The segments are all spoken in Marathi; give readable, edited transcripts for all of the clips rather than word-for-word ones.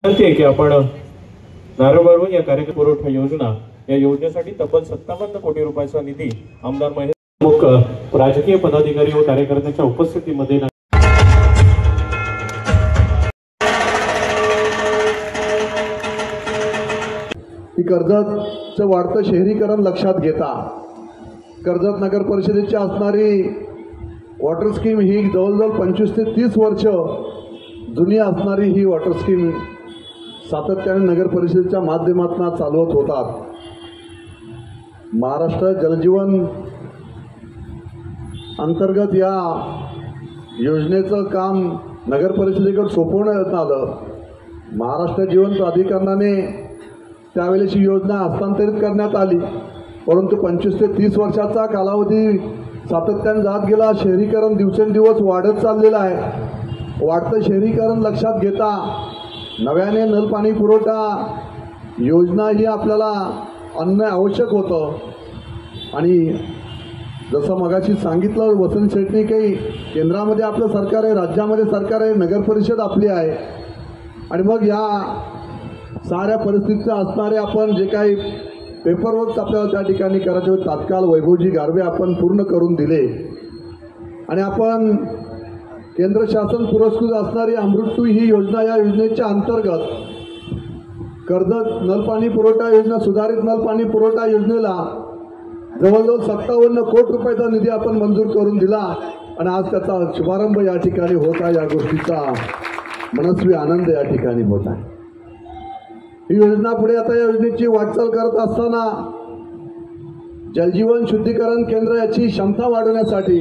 की आपण नारळवरून या कार्यक्रम पुरवठा योजना या योजनेसाठी तब्बल 57 कोटी रुपयाचा निधी आमदार प्रमुख राजकीय पदाधिकारी व कार्यकर्त्यांच्या उपस्थितीमध्ये कर्जतचं वाढतं शहरीकरण लक्षात घेता कर्जत नगर परिषदेची असणारी वॉटर स्कीम ही जवळजवळ 25 ते 30 वर्ष जुनी असणारी ही वॉटर स्कीम सातत्याने नगर परिषदेच्या माध्यमातून चालवत होतात। महाराष्ट्र जलजीवन अंतर्गत या योजनेचं काम नगर परिषदेकडे सोपवण्यात आलं। महाराष्ट्र जीवन प्राधिकरणाने त्यावेळेस ही योजना हस्तांतरित करण्यात आली, परंतु 25 ते 30 वर्षाचा कालावधी सातत्याने जात गेला। शहरीकरण दिवसेंदिवस वाढत चाललेलं आहे। वाढतं शहरीकरण लक्षात घेता नव्याने नल पाणी पुरवठा योजना ही आपल्याला आणणं आवश्यक होतं। आणि जसं मगाशी सांगितलं वसंत शेट्टी काही केंद्रामध्ये आपलं सरकार आहे, राज्यामध्ये सरकार आहे, नगर परिषद आपली आहे। आणि मग या साऱ्या परिस्थितीत असणारे आपण जे काही पेपरवर्क आपल्याला त्या ठिकाणी करायचे होते तात्काळ वैभवजी गारवे आपण पूर्ण करून दिले। आणि आपण केंद्र शासन पुरस्कृत असणारी अमृत 2 ही योजना, या योजनेच्या अंतर्गत कर्जत नलपाणी पुरवठा योजना, सुधारित नलपाणी पुरवठा योजनेला जवळजवळ 57 कोटी रुपयाचा निधी आपण मंजूर करून दिला। आणि आज त्याचा शुभारंभ या ठिकाणी होत आहे। या गोष्टीचा मनस्वी आनंद या ठिकाणी होत आहे। ही योजना पुढे आता या योजनेची वाटचाल करत असताना जलजीवन शुद्धीकरण केंद्र याची क्षमता वाढवण्यासाठी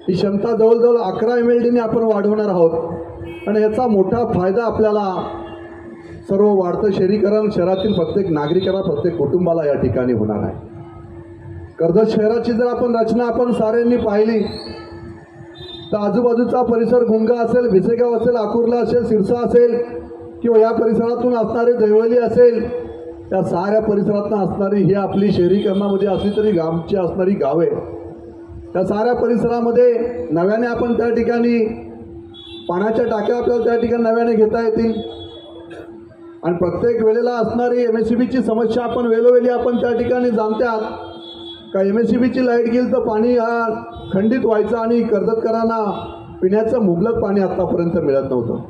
ही क्षमता जवळजवळ 11 MLD आपण वाढवणार आहोत। आणि याचा मोठा फायदा आपल्याला सर्व वाढतं शहरीकरण शहरातील प्रत्येक नागरिकाला, प्रत्येक कुटुंबाला या ठिकाणी होणार आहे। कर्जत शहराची जर आपण रचना आपण साऱ्यांनी पाहिली तर आजूबाजूचा परिसर गुंगा असेल, भिसेगाव असेल, आकुर्ला असेल, सिरसा असेल किंवा या परिसरातून असणारे दैवली असेल, त्या साऱ्या परिसरातून असणारी ही आपली शहरीकरणामध्ये असली तरी आमची असणारी गावे, त्या साऱ्या परिसरामध्ये नव्याने आपण त्या ठिकाणी पाण्याच्या टाक्या आपल्याला त्या ठिकाणी नव्याने घेता येतील। आणि प्रत्येक वेळेला असणारी MSCBची समस्या आपण वेळोवेळी आपण त्या ठिकाणी जाणतात का MSCBची लाईट गेली तर पाणी हा खंडित व्हायचं आणि कर्जतकरांना पिण्याचं मुबलक पाणी आतापर्यंत मिळत नव्हतं।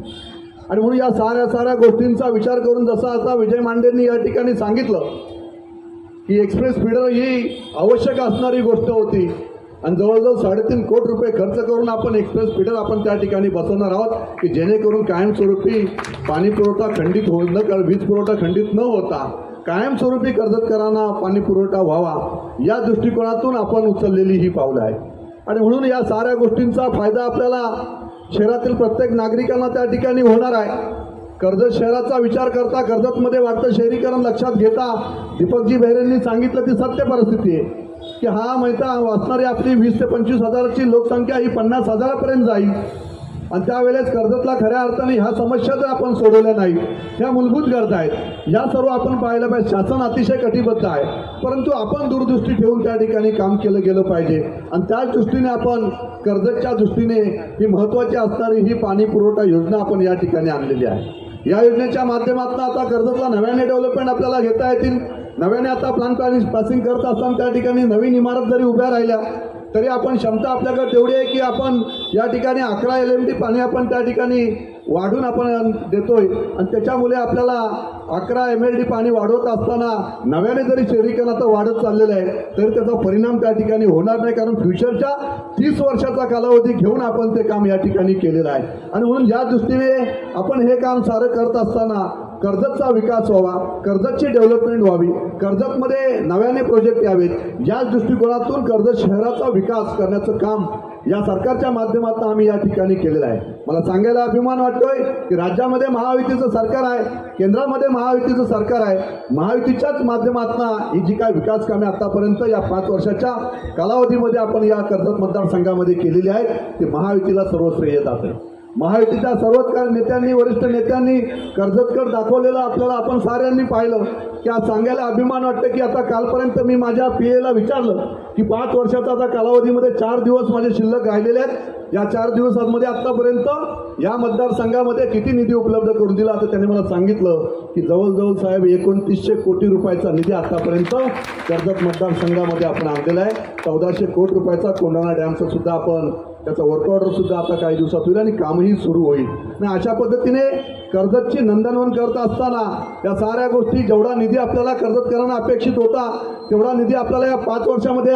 आणि म्हणून या साऱ्या गोष्टींचा विचार करून जसा आता विजय मांडेंनी या ठिकाणी सांगितलं की एक्सप्रेस फीडर ही आवश्यक असणारी गोष्ट होती आणि जवळजवळ 3.5 कोटी रुपये खर्च करून आपण एक्सप्रेस फीडर आपण त्या ठिकाणी बसवणार आहोत की जेणेकरून कायमस्वरूपी पाणी पुरवठा खंडित वीज पुरवठा खंडित न होता कायमस्वरूपी कर्जतकरांना पाणी पुरवठा व्हावा, या दृष्टिकोनातून आपण उचललेली ही पावलं आहे। आणि म्हणून या साऱ्या गोष्टींचा फायदा आपल्याला शहरातील प्रत्येक नागरिकांना त्या ठिकाणी होणार आहे। कर्जत शहराचा विचार करता कर्जतमध्ये वाढतं शहरीकरण लक्षात घेता दीपकजी बेहरेंनी सांगितलं ती सत्य परिस्थिती आहे की हा महिना वाचणारी आपली 20 ते 25 हजाराची लोकसंख्या ही 50 हजारापर्यंत जाईल। आणि त्यावेळेस कर्जतला खऱ्या अर्थाने ह्या समस्या जर आपण सोडवल्या नाही, ह्या मूलभूत गरजा आहेत, या सर्व आपण पाहायला पाहिजे। शासन अतिशय कटिबद्ध आहे, परंतु आपण दूरदृष्टी ठेवून त्या ठिकाणी काम केलं गेलं पाहिजे। आणि त्याच दृष्टीने आपण कर्जतच्या दृष्टीने ही महत्त्वाची असणारी ही पाणी पुरवठा योजना आपण या ठिकाणी आणलेली आहे। या योजनेच्या माध्यमातून आता कर्जतला नव्याने डेव्हलपमेंट आपल्याला घेता येतील। नव्याने आता प्लान पासिंग करत असताना त्या ठिकाणी नवीन इमारत जरी उभ्या राहिल्या तरी आपण क्षमता आपल्याकडे तेवढी आहे की आपण या ठिकाणी 11 LMD पाणी आपण त्या ठिकाणी वाढून आपण देतोय। आणि त्याच्यामुळे आपल्याला 11 MLD पाणी वाढवत असताना नव्याने जरी शहरीकरण आता वाढत चाललेलं आहे तरी त्याचा परिणाम त्या ठिकाणी होणार नाही, कारण फ्युचरच्या 30 वर्षाचा कालावधी घेऊन आपण ते काम या ठिकाणी केलेलं आहे। आणि म्हणून या दृष्टीने आपण हे काम सारं करत असताना कर्जतचा विकास व्हावा, कर्जतची डेव्हलपमेंट व्हावी, कर्जतमध्ये नव्याने प्रोजेक्ट यावेत, याच दृष्टिकोनातून कर्जत शहराचा विकास करण्याचं काम या सरकारच्या माध्यमातून आम्ही या ठिकाणी केलेलं आहे। मला सांगायला अभिमान वाटतोय की राज्यामध्ये महायुतीचं सरकार आहे, केंद्रामध्ये महायुतीचं सरकार आहे, महायुतीच्याच माध्यमातून ही जी काय विकास कामे आतापर्यंत या 5 वर्षाच्या कालावधीमध्ये आपण या कर्जत मतदारसंघामध्ये केलेली आहेत ते महायुतीला सर्व श्रेय जात आहे। महायुतीच्या सर्वच नेत्यांनी, वरिष्ठ नेत्यांनी कर्जतकडे दाखवलेलं आपल्याला आपण साऱ्यांनी पाहिलं की आज सांगायला अभिमान वाटतं की आता कालपर्यंत मी माझ्या पीएला विचारलं की 5 वर्षाचा आता कालावधीमध्ये 4 दिवस माझे शिल्लक राहिलेले आहेत, या 4 दिवसांमध्ये आतापर्यंत या मतदारसंघामध्ये किती निधी उपलब्ध करून दिला. तर त्यांनी मला सांगितलं की जवळजवळ साहेब 2900 कोटी रुपयाचा निधी आतापर्यंत कर्जत मतदारसंघामध्ये आपण आणलेला आहे. 1400 कोटी रुपयाचा कोंढाणा डॅमचं सुद्धा आपण त्याचा वर्क ऑर्डर सुद्धा आता काही दिवसात होईल आणि कामही सुरू होईल. आणि अशा पद्धतीने कर्जतची नंदनवन करत असताना या साऱ्या गोष्टी, जेवढा निधी आपल्याला कर्जतकरांना अपेक्षित होता तेवढा निधी आपल्याला या 5 वर्षामध्ये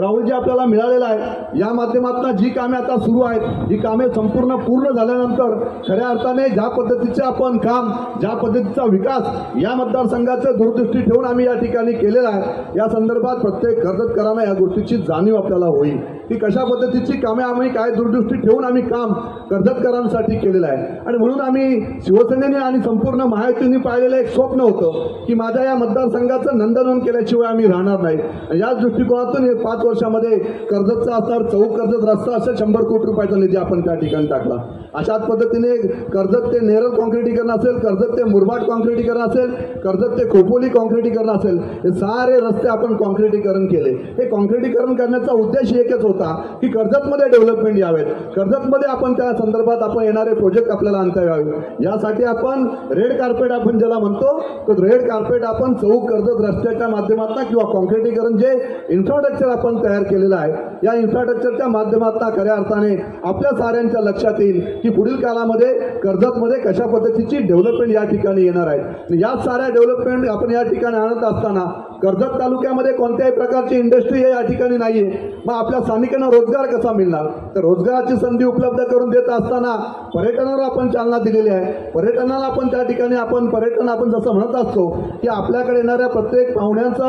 राहुलजी आपल्याला मिळालेला आहे. या माध्यमातून जी कामे आता सुरू आहेत ही कामे संपूर्ण पूर्ण झाल्यानंतर खऱ्या अर्थाने ज्या पद्धतीचे आपण काम, ज्या पद्धतीचा विकास या मतदारसंघाचं दूरदृष्टी ठेवून आम्ही या ठिकाणी केलेला आहे, या संदर्भात प्रत्येक कर्जतकरांना या गोष्टीची जाणीव आपल्याला होईल की कशा पद्धतीची कामे आम्ही काय दूरदृष्टी ठेवून आम्ही काम कर्जतकरांसाठी केलेलं आहे. आणि म्हणून आम्ही शिवसेनेने आणि संपूर्ण महायुतीने पाहिलेलं एक स्वप्न होतं की माझ्या या मतदारसंघाचं नंदनवन केल्याशिवाय आम्ही राहणार नाही. याच दृष्टिकोनातून 5 वर्षामध्ये कर्जतचा असणार चौक कर्जत रस्ता असेल 100 कोटी रुपयाचा निधी आपण त्या ठिकाणी टाकला. अशाच पद्धतीने कर्जत ते नेरळ कॉन्क्रिटीकरण असेल, कर्जत ते मुरबाड कॉन्क्रिटीकरण असेल, कर्जत ते खोपोली कॉन्क्रिटीकरण असेल, हे सारे रस्ते आपण कॉन्क्रिटीकरण केले. हे कॉन्क्रिटीकरण करण्याचा उद्देश एकच होता की कर्जतमध्ये डेव्हलपमेंट यावेत, कर्जतमध्ये आपण त्या संदर्भात आपण येणारे प्रोजेक्ट आपल्याला आणता यावे. यासाठी आपण रेड कार्पेट आपण ज्याला म्हणतो तर रेड कार्पेट आपण चौक कर्जत रस्त्याच्या माध्यमातून किंवा कॉन्क्रिटीकरण जे इन्फ्रास्ट्रक्चर आपण तयार केलेलं आहे या इन्फ्रास्ट्रक्चरच्या माध्यमातून खऱ्या अर्थाने आपल्या साऱ्यांच्या लक्षात येईल की पुढील काळामध्ये कर्जतमध्ये कशा पद्धतीची डेव्हलपमेंट या ठिकाणी येणार आहे. या साऱ्या डेव्हलपमेंट आपण या ठिकाणी आणत असताना कर्जत तालुक्यामध्ये कोणत्याही प्रकारची इंडस्ट्री या ठिकाणी नाहीये. मग आपल्या स्थानिकांना रोजगार कसा मिळणार? तर रोजगाराची संधी उपलब्ध करून देत असताना पर्यटनाला आपण चालना दिलेली आहे. पर्यटनाला आपण त्या ठिकाणी पर्यटन आपण जसं म्हणत असतो की आपल्याकडे येणाऱ्या प्रत्येक पाहुण्यांचा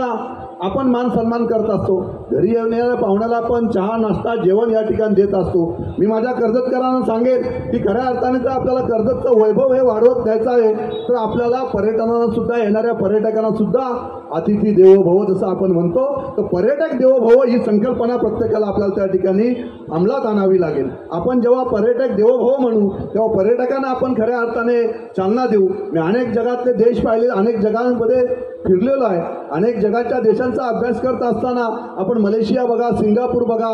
आपण मान सन्मान करत असतो. घरी येणाऱ्या पाहुण्याला आपण चहा, नाश्ता, जेवण या ठिकाणी देत असतो. मी माझ्या कर्जतकरांना सांगेन की खऱ्या अर्थाने जर आपल्याला कर्जतचं वैभव हे वाढवत द्यायचं आहे तर आपल्याला पर्यटनाला सुद्धा, येणाऱ्या पर्यटकांना सुद्धा अतिथी देवो भव जसं आपण म्हणतो, तर पर्यटक देवो भव ही संकल्पना प्रत्येकाला आपल्याला त्या ठिकाणी अंमलात आणावी लागेल. आपण जेव्हा पर्यटक देवो भव म्हणू तेव्हा पर्यटकांना आपण खऱ्या अर्थाने चालना देऊ. मी अनेक जगातले देश पाहिले, अनेक जगांमध्ये फिरलेलो आहे. अनेक जगाच्या देशांचा अभ्यास करत असताना आपण मलेशिया बघा, सिंगापूर बघा,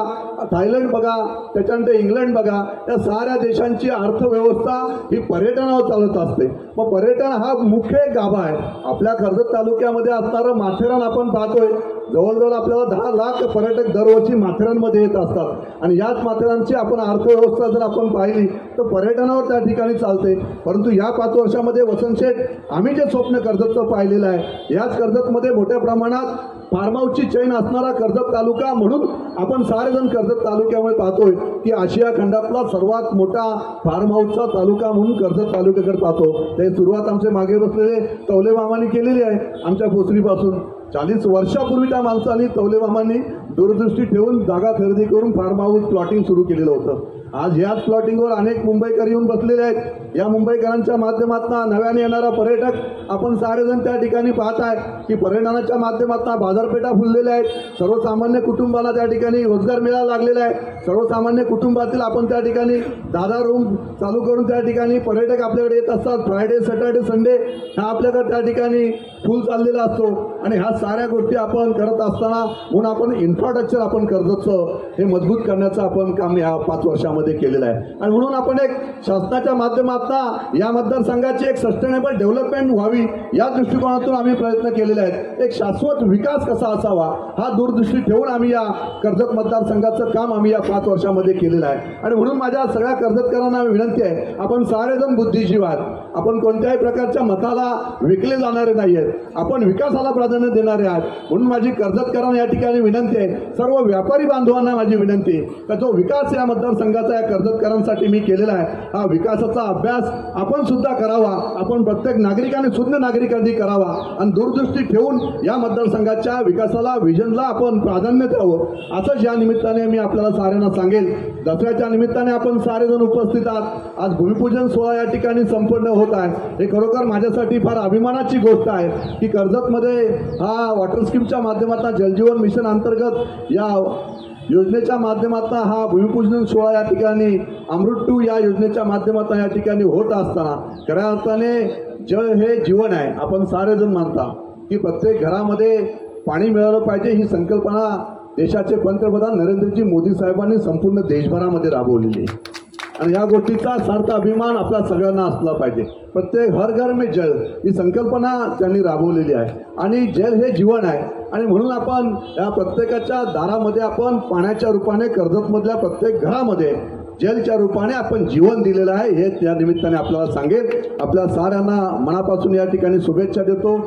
थायलंड बघा, त्याच्यानंतर इंग्लंड बघा, या साऱ्या देशांची अर्थव्यवस्था ही पर्यटनावर चालत असते. मग पर्यटन हा मुख्य एक गाभा आहे. आपल्या कर्जत तालुक्यामध्ये असणारं माथेरान आपण पाहतोय, जवळजवळ आपल्याला 10 लाख पर्यटक दरवर्षी माथेरानमध्ये येत असतात आणि याच माथेरानची आपण अर्थव्यवस्था जर आपण पाहिली तर पर्यटनावर त्या ठिकाणी चालते. परंतु या 5 वर्षामध्ये वसंत शेठ आम्ही जे स्वप्न कर्जतचं पाहिलेलं आहे, याच कर्जतमध्ये मोठ्या प्रमाणात फार्म हाऊसची चैन असणारा कर्जत तालुका म्हणून आपण सारेजण कर्जत तालुक्यामध्ये पाहतोय की आशिया खंडातला सर्वात मोठा फार्म हाऊसचा तालुका म्हणून कर्जत तालुक्याकडे पाहतो. ते सुरुवात आमचे मागे बसलेले तवले मामांनी केलेली आहे. आमच्या भोसरीपासून 40 वर्षापूर्वी त्या माणसांनी, तवले मामांनी दूरदृष्टी ठेवून जागा खरेदी करून फार्म हाऊस प्लॉटिंग सुरू केलेलं होतं. आज याच प्लॉटिंगवर अनेक मुंबईकर येऊन बसलेले आहेत. या मुंबईकरांच्या माध्यमातून नव्याने येणारा पर्यटक आपण सारेजण त्या ठिकाणी पाहत आहे की पर्यटनाच्या माध्यमातून बाजारपेठा फुललेल्या आहेत. सर्वसामान्य कुटुंबाला त्या ठिकाणी रोजगार मिळायला लागलेला आहे. सर्वसामान्य कुटुंबातील आपण त्या ठिकाणी 10 रूम चालू करून त्या ठिकाणी पर्यटक आपल्याकडे येत असतात. फ्रायडे, सॅटर्डे, संडे हा आपल्याकडे त्या ठिकाणी फुल चाललेला असतो. आणि ह्या साऱ्या गोष्टी आपण करत असताना म्हणून आपण इन्फ्रास्ट्रक्चर आपण कर्जतचं हे मजबूत करण्याचं आपण काम या 5 वर्षामध्ये केलेलं आहे. आणि म्हणून आपण एक शासनाच्या माध्यमातून या मतदारसंघाची एक सस्टेनेबल डेव्हलपमेंट व्हावी या दृष्टिकोनातून आम्ही प्रयत्न केलेले आहेत. एक शाश्वत विकास कसा असावा हा दूरदृष्टी ठेवून आम्ही या कर्जत मतदारसंघाचं काम आम्ही या 5 वर्षामध्ये केलेलं आहे. आणि म्हणून माझ्या सगळ्या कर्जतकरांना विनंती आहे, आपण सारेजण बुद्धिजीवी आहात. आपण कोणत्याही प्रकारच्या मताला विकले जाणारे नाही आहेत. आपण विकासाला प्राधान्य देणारे आहात. म्हणून माझी कर्जतकरांना या ठिकाणी विनंती आहे, सर्व व्यापारी बांधवांना माझी विनंती आहे का जो विकास या मतदारसंघाचा या कर्जतकरांसाठी मी केलेला आहे हा विकासाचा अभ्यास आपण सुद्धा करावा. आपण प्रत्येक नागरिकांनी, शुद्ध नागरिकांनी करावा आणि दूरदृष्टी ठेवून या मतदारसंघाच्या विकासाला, विजनला आपण प्राधान्य द्यावं. असंच या निमित्ताने मी आपल्याला साऱ्यांना सांगेल. दसऱ्याच्या निमित्ताने आपण सारेजण उपस्थित आहात. आज भूमिपूजन सोहळा या ठिकाणी संपन्न होत आहे. हे खरोखर माझ्यासाठी फार अभिमानाची गोष्ट आहे की कर्जतमध्ये हा वॉटर स्कीमच्या माध्यमातून जलजीवन मिशन अंतर्गत या योजनेच्या माध्यमातून हा भूमिपूजन सोहळा या ठिकाणी अमृत 2 या योजनेच्या माध्यमातून या ठिकाणी होत असताना खऱ्या अर्थाने जल हे जीवन आहे. आपण सारेजण मानता की प्रत्येक घरामध्ये पाणी मिळालं पाहिजे ही संकल्पना देशाचे पंतप्रधान नरेंद्रजी मोदी साहेबांनी संपूर्ण देशभरामध्ये राबवलेली आहे. आणि या गोष्टीचा सार्थ अभिमान आपल्या सगळ्यांना असला पाहिजे. प्रत्येक हर घर में जल ही संकल्पना त्यांनी राबवलेली आहे आणि जल हे जीवन आहे. आणि म्हणून आपण या प्रत्येकाच्या दारामध्ये आपण पाण्याच्या रूपाने कर्जतमधल्या प्रत्येक घरामध्ये जलच्या रूपाने आपण जीवन दिलेलं आहे हे त्या निमित्ताने आपल्याला सांगेल. आपल्या साऱ्यांना मनापासून या ठिकाणी शुभेच्छा देतो.